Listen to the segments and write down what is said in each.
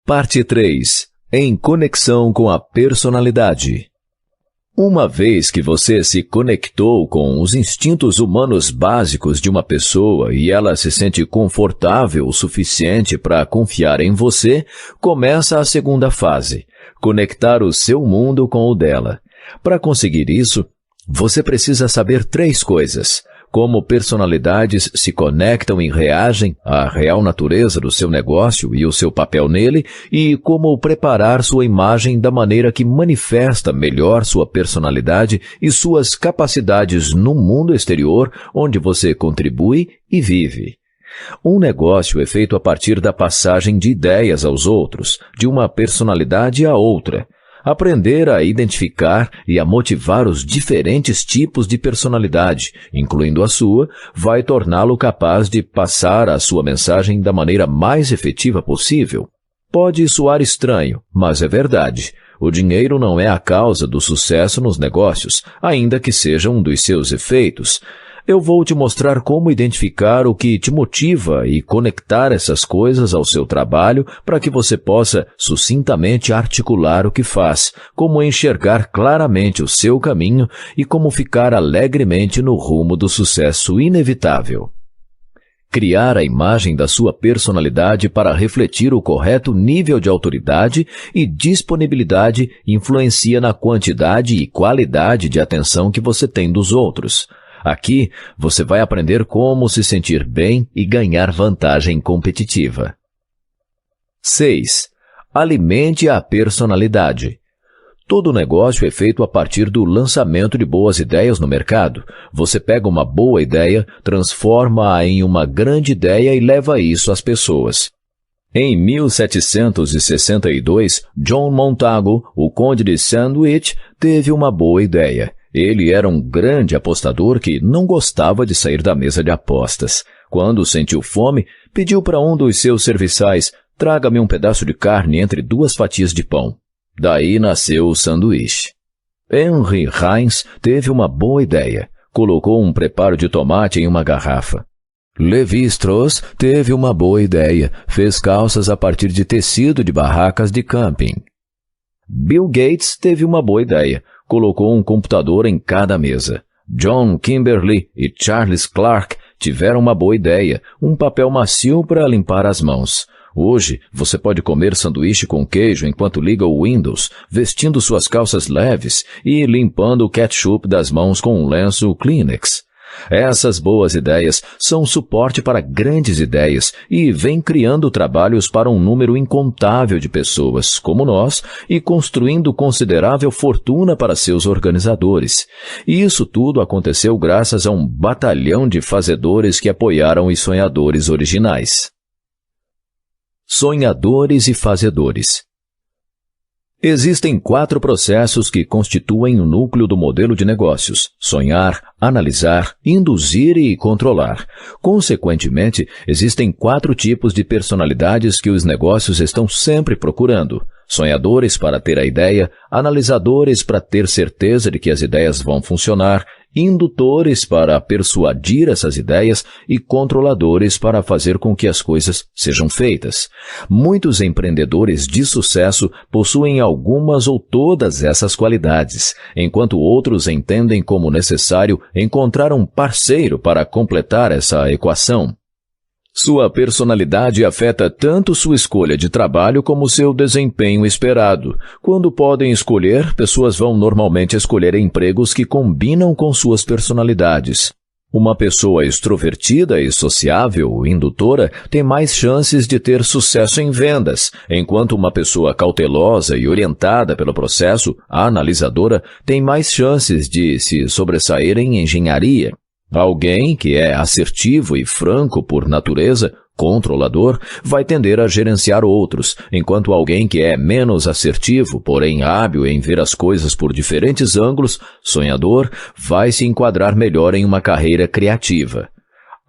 Parte 3. Em conexão com a personalidade. Uma vez que você se conectou com os instintos humanos básicos de uma pessoa e ela se sente confortável o suficiente para confiar em você, começa a segunda fase, conectar o seu mundo com o dela. Para conseguir isso, você precisa saber 3 coisas: como personalidades se conectam e reagem à real natureza do seu negócio e o seu papel nele, e como preparar sua imagem da maneira que manifesta melhor sua personalidade e suas capacidades no mundo exterior, onde você contribui e vive. Um negócio é feito a partir da passagem de ideias aos outros, de uma personalidade a outra. Aprender a identificar e a motivar os diferentes tipos de personalidade, incluindo a sua, vai torná-lo capaz de passar a sua mensagem da maneira mais efetiva possível. Pode soar estranho, mas é verdade. O dinheiro não é a causa do sucesso nos negócios, ainda que seja um dos seus efeitos. Eu vou te mostrar como identificar o que te motiva e conectar essas coisas ao seu trabalho para que você possa sucintamente articular o que faz, como enxergar claramente o seu caminho e como ficar alegremente no rumo do sucesso inevitável. Criar a imagem da sua personalidade para refletir o correto nível de autoridade e disponibilidade influencia na quantidade e qualidade de atenção que você tem dos outros. Aqui, você vai aprender como se sentir bem e ganhar vantagem competitiva. 6. Alimente a personalidade. Todo negócio é feito a partir do lançamento de boas ideias no mercado. Você pega uma boa ideia, transforma-a em uma grande ideia e leva isso às pessoas. Em 1762, John Montagu, o conde de Sandwich, teve uma boa ideia. Ele era um grande apostador que não gostava de sair da mesa de apostas. Quando sentiu fome, pediu para um dos seus serviçais: traga-me um pedaço de carne entre 2 fatias de pão. Daí nasceu o sanduíche. Henry Heinz teve uma boa ideia. Colocou um preparo de tomate em uma garrafa. Levi Strauss teve uma boa ideia. Fez calças a partir de tecido de barracas de camping. Bill Gates teve uma boa ideia. Colocou um computador em cada mesa. John Kimberly e Charles Clark tiveram uma boa ideia, um papel macio para limpar as mãos. Hoje, você pode comer sanduíche com queijo enquanto liga o Windows, vestindo suas calças leves e limpando o ketchup das mãos com um lenço Kleenex. Essas boas ideias são suporte para grandes ideias e vêm criando trabalhos para um número incontável de pessoas, como nós, e construindo considerável fortuna para seus organizadores. E isso tudo aconteceu graças a um batalhão de fazedores que apoiaram os sonhadores originais. Sonhadores e fazedores. Existem 4 processos que constituem o núcleo do modelo de negócios: sonhar, analisar, induzir e controlar. Consequentemente, existem 4 tipos de personalidades que os negócios estão sempre procurando: sonhadores para ter a ideia, analisadores para ter certeza de que as ideias vão funcionar, indutores para persuadir essas ideias e controladores para fazer com que as coisas sejam feitas. Muitos empreendedores de sucesso possuem algumas ou todas essas qualidades, enquanto outros entendem como necessário encontrar um parceiro para completar essa equação. Sua personalidade afeta tanto sua escolha de trabalho como seu desempenho esperado. Quando podem escolher, pessoas vão normalmente escolher empregos que combinam com suas personalidades. Uma pessoa extrovertida e sociável, indutora, tem mais chances de ter sucesso em vendas, enquanto uma pessoa cautelosa e orientada pelo processo, analisadora, tem mais chances de se sobressair em engenharia. Alguém que é assertivo e franco por natureza, controlador, vai tender a gerenciar outros, enquanto alguém que é menos assertivo, porém hábil em ver as coisas por diferentes ângulos, sonhador, vai se enquadrar melhor em uma carreira criativa.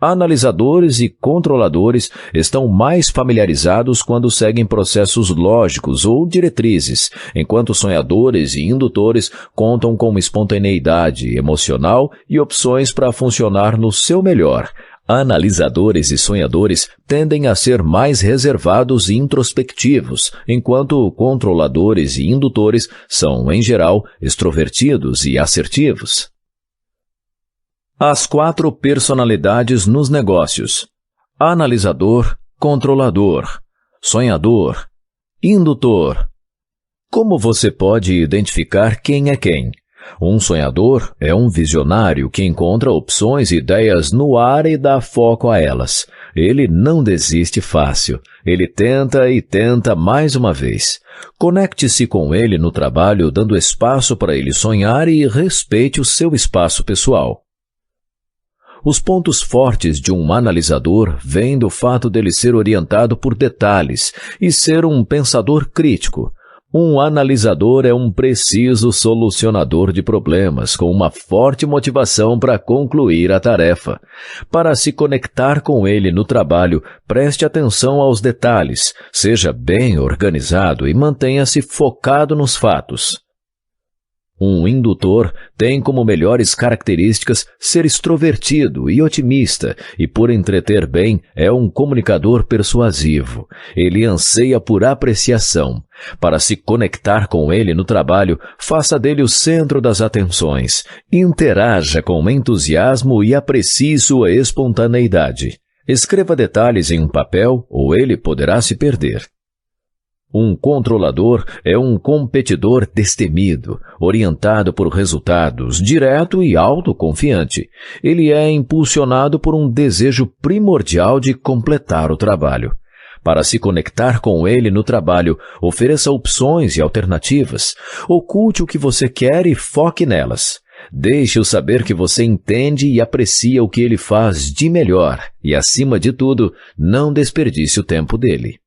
Analisadores e controladores estão mais familiarizados quando seguem processos lógicos ou diretrizes, enquanto sonhadores e indutores contam com espontaneidade emocional e opções para funcionar no seu melhor. Analisadores e sonhadores tendem a ser mais reservados e introspectivos, enquanto controladores e indutores são, em geral, extrovertidos e assertivos. As 4 personalidades nos negócios: analisador, controlador, sonhador, indutor. Como você pode identificar quem é quem? Um sonhador é um visionário que encontra opções e ideias no ar e dá foco a elas. Ele não desiste fácil. Ele tenta e tenta mais uma vez. Conecte-se com ele no trabalho, dando espaço para ele sonhar e respeite o seu espaço pessoal. Os pontos fortes de um analisador vêm do fato dele ser orientado por detalhes e ser um pensador crítico. Um analisador é um preciso solucionador de problemas, com uma forte motivação para concluir a tarefa. Para se conectar com ele no trabalho, preste atenção aos detalhes, seja bem organizado e mantenha-se focado nos fatos. Um indutor tem como melhores características ser extrovertido e otimista e, por entreter bem, é um comunicador persuasivo. Ele anseia por apreciação. Para se conectar com ele no trabalho, faça dele o centro das atenções. Interaja com entusiasmo e aprecie sua espontaneidade. Escreva detalhes em um papel ou ele poderá se perder. Um controlador é um competidor destemido, orientado por resultados, direto e autoconfiante. Ele é impulsionado por um desejo primordial de completar o trabalho. Para se conectar com ele no trabalho, ofereça opções e alternativas. Oculte o que você quer e foque nelas. Deixe-o saber que você entende e aprecia o que ele faz de melhor e, acima de tudo, não desperdice o tempo dele.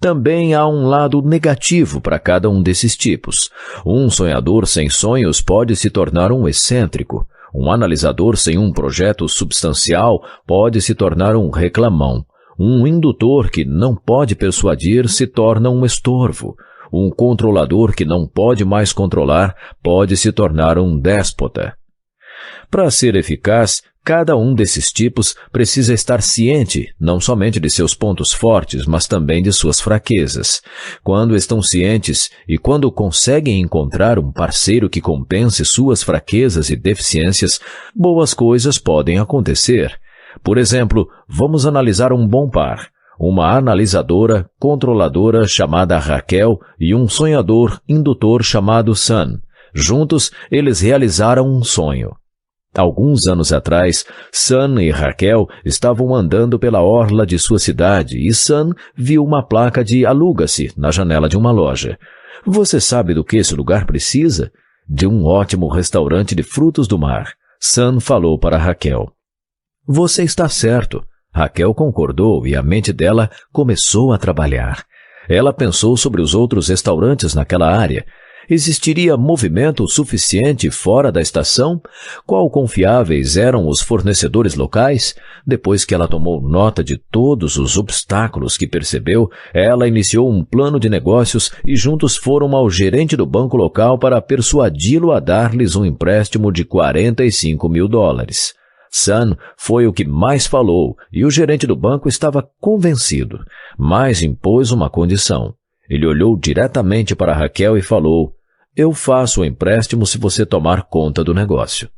Também há um lado negativo para cada um desses tipos. Um sonhador sem sonhos pode se tornar um excêntrico. Um analisador sem um projeto substancial pode se tornar um reclamão. Um indutor que não pode persuadir se torna um estorvo. Um controlador que não pode mais controlar pode se tornar um déspota. Para ser eficaz, cada um desses tipos precisa estar ciente não somente de seus pontos fortes, mas também de suas fraquezas. Quando estão cientes e quando conseguem encontrar um parceiro que compense suas fraquezas e deficiências, boas coisas podem acontecer. Por exemplo, vamos analisar um bom par. Uma analisadora, controladora chamada Raquel e um sonhador, indutor chamado Sun. Juntos, eles realizaram um sonho. Alguns anos atrás, Sun e Raquel estavam andando pela orla de sua cidade e Sun viu uma placa de aluga-se na janela de uma loja. Você sabe do que esse lugar precisa? De um ótimo restaurante de frutos do mar. Sun falou para Raquel. Você está certo. Raquel concordou e a mente dela começou a trabalhar. Ela pensou sobre os outros restaurantes naquela área. Existiria movimento suficiente fora da estação? Quão confiáveis eram os fornecedores locais? Depois que ela tomou nota de todos os obstáculos que percebeu, ela iniciou um plano de negócios e juntos foram ao gerente do banco local para persuadi-lo a dar-lhes um empréstimo de $45 mil. Sun foi o que mais falou e o gerente do banco estava convencido, mas impôs uma condição. Ele olhou diretamente para Raquel e falou, eu faço o empréstimo se você tomar conta do negócio.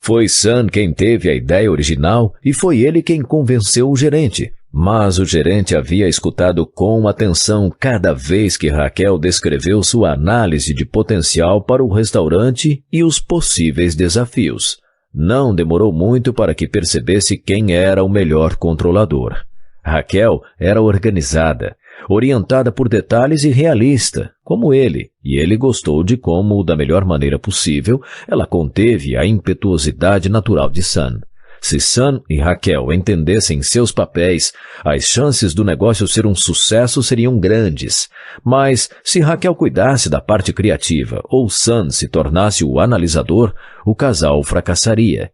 Foi Sun quem teve a ideia original e foi ele quem convenceu o gerente, mas o gerente havia escutado com atenção cada vez que Raquel descreveu sua análise de potencial para o restaurante e os possíveis desafios. Não demorou muito para que percebesse quem era o melhor controlador. Raquel era organizada, orientada por detalhes e realista, como ele, e ele gostou de como, da melhor maneira possível, ela conteve a impetuosidade natural de Sun. Se Sun e Raquel entendessem seus papéis, as chances do negócio ser um sucesso seriam grandes. Mas, se Raquel cuidasse da parte criativa ou Sun se tornasse o analisador, o casal fracassaria.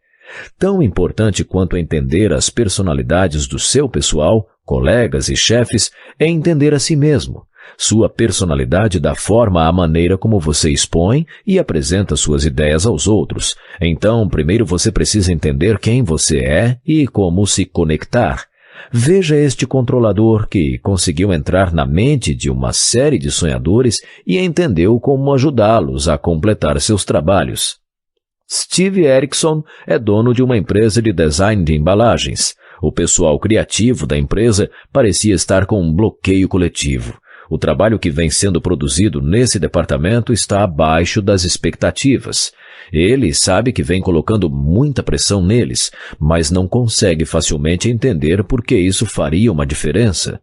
Tão importante quanto entender as personalidades do seu pessoal, colegas e chefes, é entender a si mesmo. Sua personalidade dá forma à maneira como você expõe e apresenta suas ideias aos outros. Então, primeiro você precisa entender quem você é e como se conectar. Veja este controlador que conseguiu entrar na mente de uma série de sonhadores e entendeu como ajudá-los a completar seus trabalhos. Steve Erickson é dono de uma empresa de design de embalagens. O pessoal criativo da empresa parecia estar com um bloqueio coletivo. O trabalho que vem sendo produzido nesse departamento está abaixo das expectativas. Ele sabe que vem colocando muita pressão neles, mas não consegue facilmente entender por que isso faria uma diferença.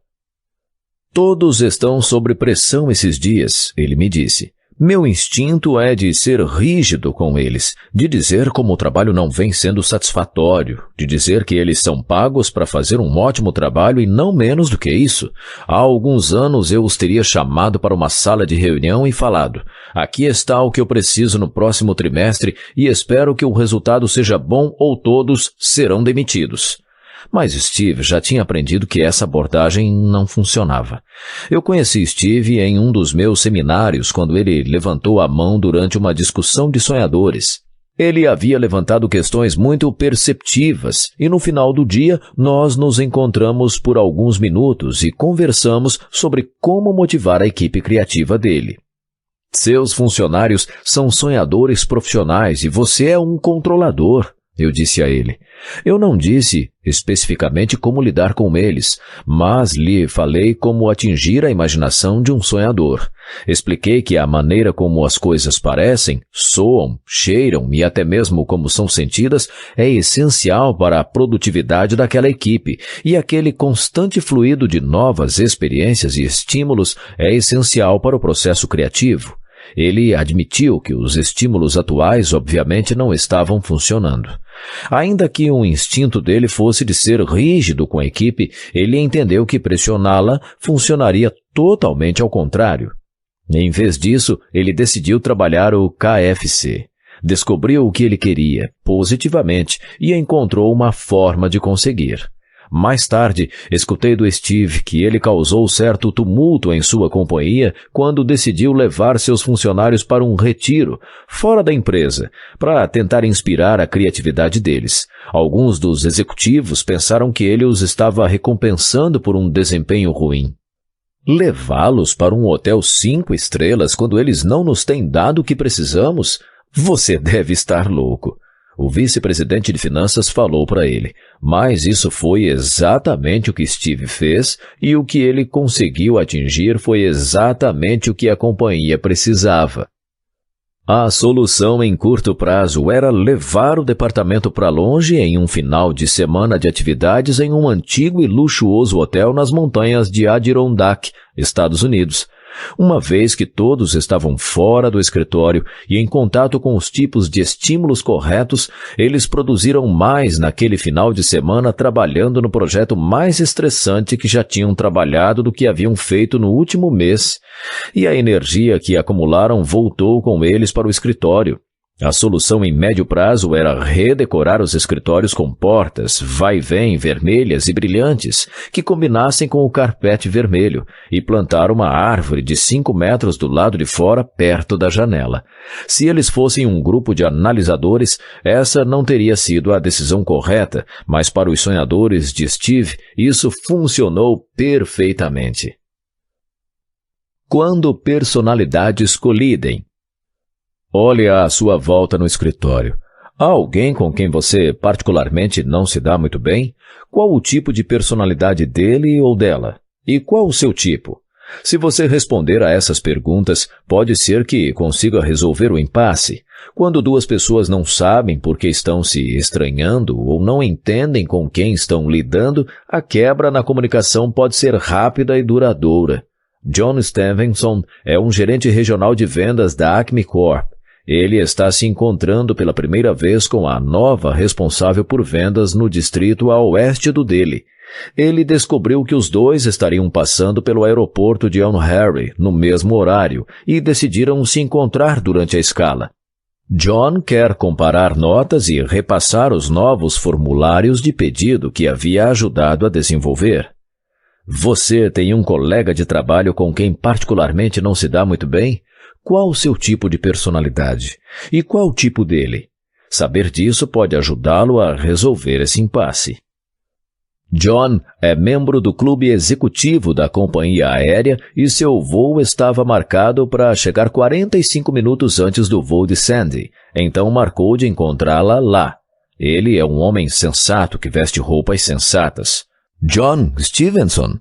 Todos estão sob pressão esses dias, ele me disse. Meu instinto é de ser rígido com eles, de dizer como o trabalho não vem sendo satisfatório, de dizer que eles são pagos para fazer um ótimo trabalho e não menos do que isso. Há alguns anos eu os teria chamado para uma sala de reunião e falado: aqui está o que eu preciso no próximo trimestre e espero que o resultado seja bom ou todos serão demitidos. Mas Steve já tinha aprendido que essa abordagem não funcionava. Eu conheci Steve em um dos meus seminários quando ele levantou a mão durante uma discussão de sonhadores. Ele havia levantado questões muito perceptivas e no final do dia nós nos encontramos por alguns minutos e conversamos sobre como motivar a equipe criativa dele. Seus funcionários são sonhadores profissionais e você é um controlador, eu disse a ele. Eu não disse especificamente como lidar com eles, mas lhe falei como atingir a imaginação de um sonhador. Expliquei que a maneira como as coisas parecem, soam, cheiram e até mesmo como são sentidas é essencial para a produtividade daquela equipe, e aquele constante fluido de novas experiências e estímulos é essencial para o processo criativo. Ele admitiu que os estímulos atuais obviamente não estavam funcionando. Ainda que o instinto dele fosse de ser rígido com a equipe, ele entendeu que pressioná-la funcionaria totalmente ao contrário. Em vez disso, ele decidiu trabalhar o KFC. Descobriu o que ele queria, positivamente, e encontrou uma forma de conseguir. Mais tarde, escutei do Steve que ele causou certo tumulto em sua companhia quando decidiu levar seus funcionários para um retiro, fora da empresa, para tentar inspirar a criatividade deles. Alguns dos executivos pensaram que ele os estava recompensando por um desempenho ruim. Levá-los para um hotel 5 estrelas quando eles não nos têm dado o que precisamos? Você deve estar louco. O vice-presidente de finanças falou para ele, mas isso foi exatamente o que Steve fez e o que ele conseguiu atingir foi exatamente o que a companhia precisava. A solução em curto prazo era levar o departamento para longe em um final de semana de atividades em um antigo e luxuoso hotel nas montanhas de Adirondack, Estados Unidos. Uma vez que todos estavam fora do escritório e em contato com os tipos de estímulos corretos, eles produziram mais naquele final de semana trabalhando no projeto mais estressante que já tinham trabalhado do que haviam feito no último mês, e a energia que acumularam voltou com eles para o escritório. A solução em médio prazo era redecorar os escritórios com portas, vai-vem vermelhas e brilhantes, que combinassem com o carpete vermelho, e plantar uma árvore de 5 metros do lado de fora, perto da janela. Se eles fossem um grupo de analisadores, essa não teria sido a decisão correta, mas para os sonhadores de Steve, isso funcionou perfeitamente. Quando personalidades colidem. Olhe à sua volta no escritório. Há alguém com quem você particularmente não se dá muito bem? Qual o tipo de personalidade dele ou dela? E qual o seu tipo? Se você responder a essas perguntas, pode ser que consiga resolver o impasse. Quando duas pessoas não sabem por que estão se estranhando ou não entendem com quem estão lidando, a quebra na comunicação pode ser rápida e duradoura. John Stevenson é um gerente regional de vendas da Acme Corp. Ele está se encontrando pela primeira vez com a nova responsável por vendas no distrito a oeste do dele. Ele descobriu que os dois estariam passando pelo aeroporto de Elm Harry no mesmo horário e decidiram se encontrar durante a escala. John quer comparar notas e repassar os novos formulários de pedido que havia ajudado a desenvolver. Você tem um colega de trabalho com quem particularmente não se dá muito bem? Qual o seu tipo de personalidade? E qual o tipo dele? Saber disso pode ajudá-lo a resolver esse impasse. John é membro do clube executivo da companhia aérea e seu voo estava marcado para chegar 45 minutos antes do voo de Sandy, então marcou de encontrá-la lá. Ele é um homem sensato que veste roupas sensatas. John Stevenson.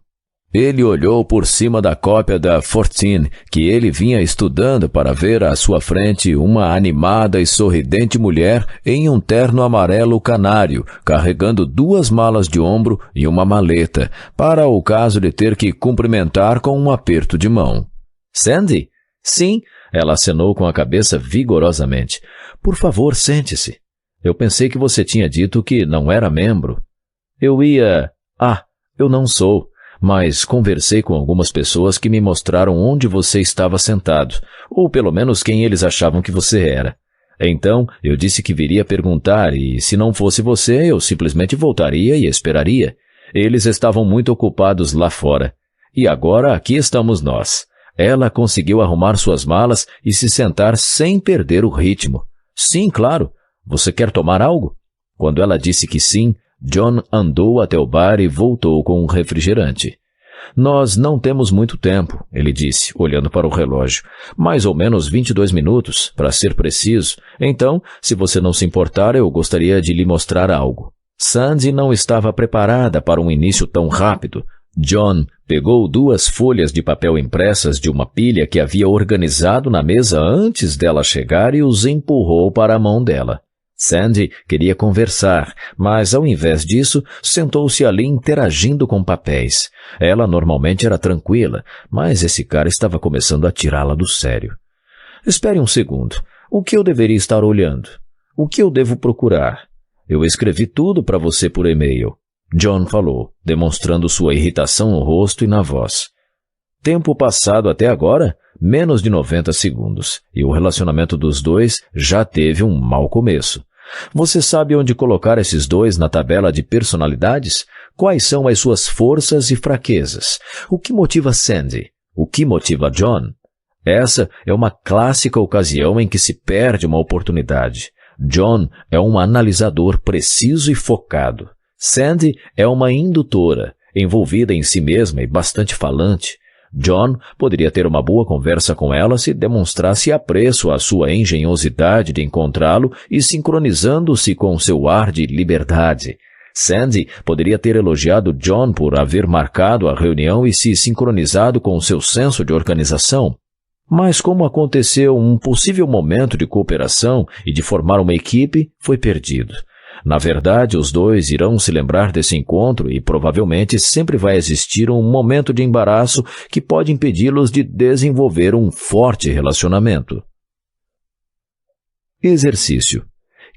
Ele olhou por cima da cópia da Fortune que ele vinha estudando para ver à sua frente uma animada e sorridente mulher em um terno amarelo canário, carregando 2 malas de ombro e uma maleta, para o caso de ter que cumprimentar com um aperto de mão. Sandy? Sim, ela acenou com a cabeça vigorosamente. Por favor, sente-se. Eu pensei que você tinha dito que não era membro. Eu não sou. Mas conversei com algumas pessoas que me mostraram onde você estava sentado, ou pelo menos quem eles achavam que você era. Então, eu disse que viria perguntar e, se não fosse você, eu simplesmente voltaria e esperaria. Eles estavam muito ocupados lá fora. E agora aqui estamos nós. Ela conseguiu arrumar suas malas e se sentar sem perder o ritmo. Sim, claro. Você quer tomar algo? Quando ela disse que sim, John andou até o bar e voltou com um refrigerante. Nós não temos muito tempo, ele disse, olhando para o relógio. Mais ou menos 22 minutos, para ser preciso. Então, se você não se importar, eu gostaria de lhe mostrar algo. Sandy não estava preparada para um início tão rápido. John pegou 2 folhas de papel impressas de uma pilha que havia organizado na mesa antes dela chegar e os empurrou para a mão dela. Sandy queria conversar, mas ao invés disso, sentou-se ali interagindo com papéis. Ela normalmente era tranquila, mas esse cara estava começando a tirá-la do sério. Espere um segundo. O que eu deveria estar olhando? O que eu devo procurar? Eu escrevi tudo para você por e-mail. John falou, demonstrando sua irritação no rosto e na voz. Tempo passado até agora? Menos de 90 segundos. E o relacionamento dos dois já teve um mau começo. Você sabe onde colocar esses 2 na tabela de personalidades? Quais são as suas forças e fraquezas? O que motiva Sandy? O que motiva John? Essa é uma clássica ocasião em que se perde uma oportunidade. John é um analisador preciso e focado. Sandy é uma indutora, envolvida em si mesma e bastante falante. John poderia ter uma boa conversa com ela se demonstrasse apreço à sua engenhosidade de encontrá-lo e sincronizando-se com seu ar de liberdade. Sandy poderia ter elogiado John por haver marcado a reunião e se sincronizado com seu senso de organização. Mas como aconteceu um possível momento de cooperação e de formar uma equipe, foi perdido. Na verdade, os 2 irão se lembrar desse encontro e provavelmente sempre vai existir um momento de embaraço que pode impedi-los de desenvolver um forte relacionamento. Exercício.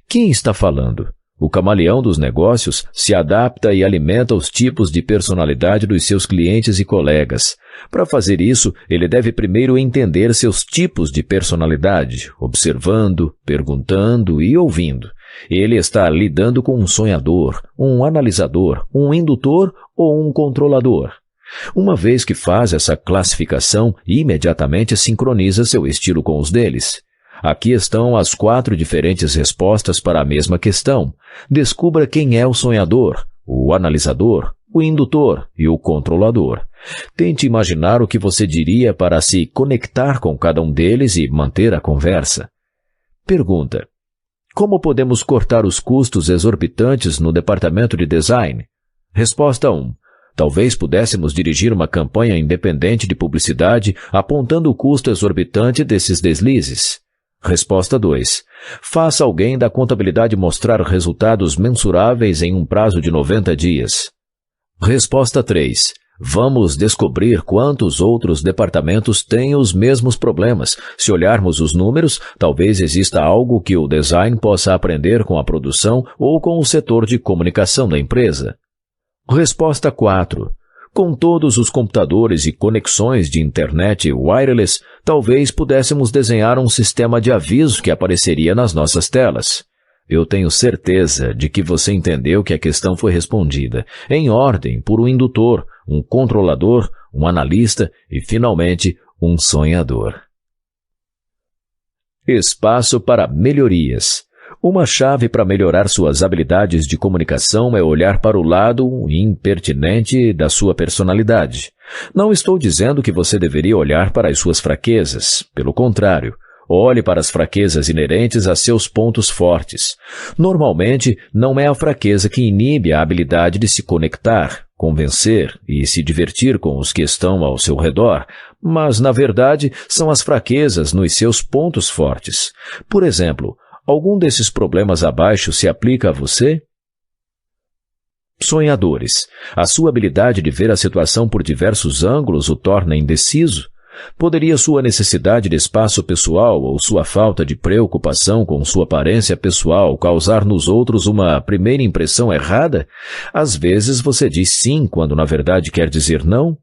Quem está falando? O camaleão dos negócios se adapta e alimenta os tipos de personalidade dos seus clientes e colegas. Para fazer isso, ele deve primeiro entender seus tipos de personalidade, observando, perguntando e ouvindo. Ele está lidando com um sonhador, um analisador, um indutor ou um controlador. Uma vez que faz essa classificação, imediatamente sincroniza seu estilo com os deles. Aqui estão as 4 diferentes respostas para a mesma questão. Descubra quem é o sonhador, o analisador, o indutor e o controlador. Tente imaginar o que você diria para se conectar com cada um deles e manter a conversa. Pergunta. Como podemos cortar os custos exorbitantes no departamento de design? Resposta 1. Talvez pudéssemos dirigir uma campanha independente de publicidade apontando o custo exorbitante desses deslizes. Resposta 2. Faça alguém da contabilidade mostrar resultados mensuráveis em um prazo de 90 dias. Resposta 3. Vamos descobrir quantos outros departamentos têm os mesmos problemas. Se olharmos os números, talvez exista algo que o design possa aprender com a produção ou com o setor de comunicação da empresa. Resposta 4. Com todos os computadores e conexões de internet wireless, talvez pudéssemos desenhar um sistema de aviso que apareceria nas nossas telas. Eu tenho certeza de que você entendeu que a questão foi respondida, em ordem, por um indutor, um controlador, um analista e, finalmente, um sonhador. Espaço para melhorias. Uma chave para melhorar suas habilidades de comunicação é olhar para o lado impertinente da sua personalidade. Não estou dizendo que você deveria olhar para as suas fraquezas. Pelo contrário, olhe para as fraquezas inerentes a seus pontos fortes. Normalmente, não é a fraqueza que inibe a habilidade de se conectar, convencer e se divertir com os que estão ao seu redor, mas, na verdade, são as fraquezas nos seus pontos fortes. Por exemplo, algum desses problemas abaixo se aplica a você? Sonhadores. A sua habilidade de ver a situação por diversos ângulos o torna indeciso? Poderia sua necessidade de espaço pessoal ou sua falta de preocupação com sua aparência pessoal causar nos outros uma primeira impressão errada? Às vezes você diz sim quando na verdade quer dizer não?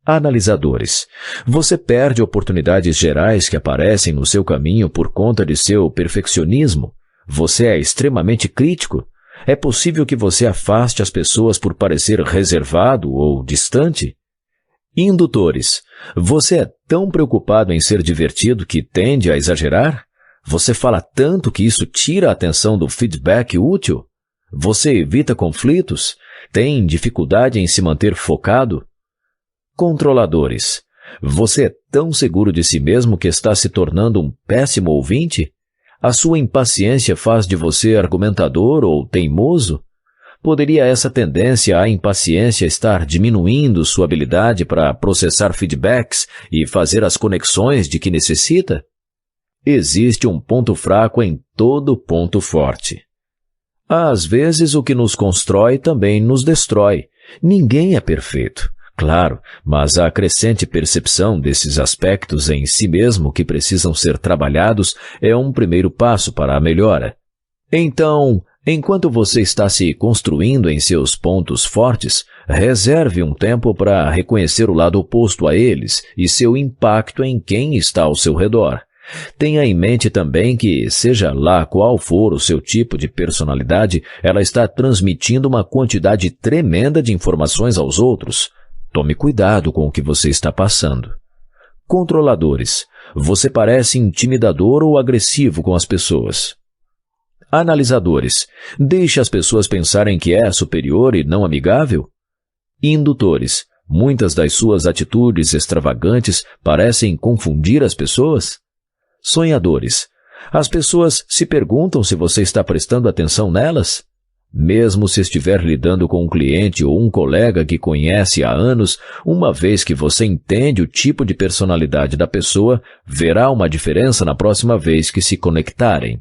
Analisadores. Você perde oportunidades gerais que aparecem no seu caminho por conta de seu perfeccionismo? Você é extremamente crítico? É possível que você afaste as pessoas por parecer reservado ou distante? Indutores. Você é tão preocupado em ser divertido que tende a exagerar? Você fala tanto que isso tira a atenção do feedback útil? Você evita conflitos? Tem dificuldade em se manter focado? Controladores. Você é tão seguro de si mesmo que está se tornando um péssimo ouvinte? A sua impaciência faz de você argumentador ou teimoso? Poderia essa tendência à impaciência estar diminuindo sua habilidade para processar feedbacks e fazer as conexões de que necessita? Existe um ponto fraco em todo ponto forte. Às vezes, o que nos constrói também nos destrói. Ninguém é perfeito. Claro, mas a crescente percepção desses aspectos em si mesmo que precisam ser trabalhados é um primeiro passo para a melhora. Então, enquanto você está se construindo em seus pontos fortes, reserve um tempo para reconhecer o lado oposto a eles e seu impacto em quem está ao seu redor. Tenha em mente também que, seja lá qual for o seu tipo de personalidade, ela está transmitindo uma quantidade tremenda de informações aos outros. Tome cuidado com o que você está passando. Controladores. Você parece intimidador ou agressivo com as pessoas. Analisadores. Deixe as pessoas pensarem que é superior e não amigável? Indutores. Muitas das suas atitudes extravagantes parecem confundir as pessoas? Sonhadores. As pessoas se perguntam se você está prestando atenção nelas? Mesmo se estiver lidando com um cliente ou um colega que conhece há anos, uma vez que você entende o tipo de personalidade da pessoa, verá uma diferença na próxima vez que se conectarem.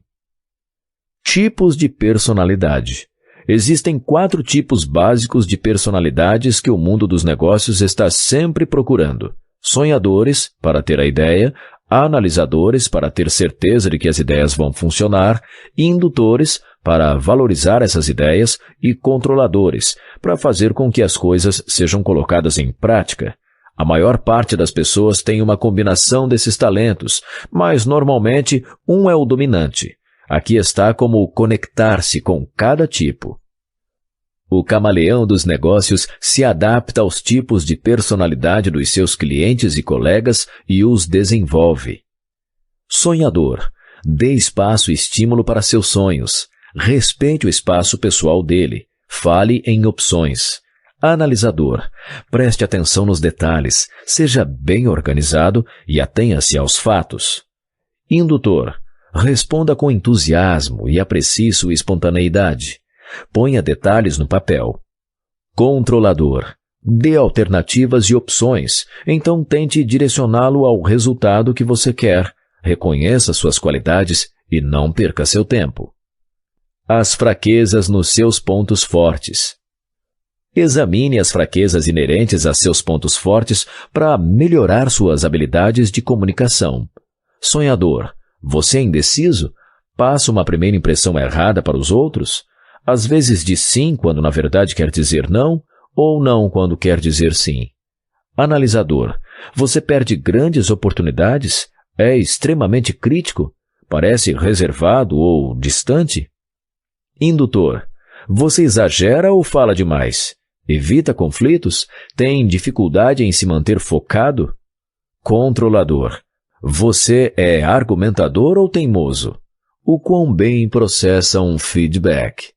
Tipos de personalidade. Existem 4 tipos básicos de personalidades que o mundo dos negócios está sempre procurando. Sonhadores, para ter a ideia, analisadores, para ter certeza de que as ideias vão funcionar, indutores, para valorizar essas ideias, e controladores, para fazer com que as coisas sejam colocadas em prática. A maior parte das pessoas tem uma combinação desses talentos, mas normalmente um é o dominante. Aqui está como conectar-se com cada tipo. O camaleão dos negócios se adapta aos tipos de personalidade dos seus clientes e colegas e os desenvolve. Sonhador. Dê espaço e estímulo para seus sonhos. Respeite o espaço pessoal dele. Fale em opções. Analisador. Preste atenção nos detalhes. Seja bem organizado e atenha-se aos fatos. Indutor. Responda com entusiasmo e aprecie sua espontaneidade. Ponha detalhes no papel. Controlador. Dê alternativas e opções, então tente direcioná-lo ao resultado que você quer. Reconheça suas qualidades e não perca seu tempo. As fraquezas nos seus pontos fortes. Examine as fraquezas inerentes a seus pontos fortes para melhorar suas habilidades de comunicação. Sonhador. Você é indeciso? Passa uma primeira impressão errada para os outros? Às vezes diz sim quando na verdade quer dizer não, ou não quando quer dizer sim. Analisador. Você perde grandes oportunidades? É extremamente crítico? Parece reservado ou distante? Indutor. Você exagera ou fala demais? Evita conflitos? Tem dificuldade em se manter focado? Controlador. Você é argumentador ou teimoso? O quão bem processa um feedback?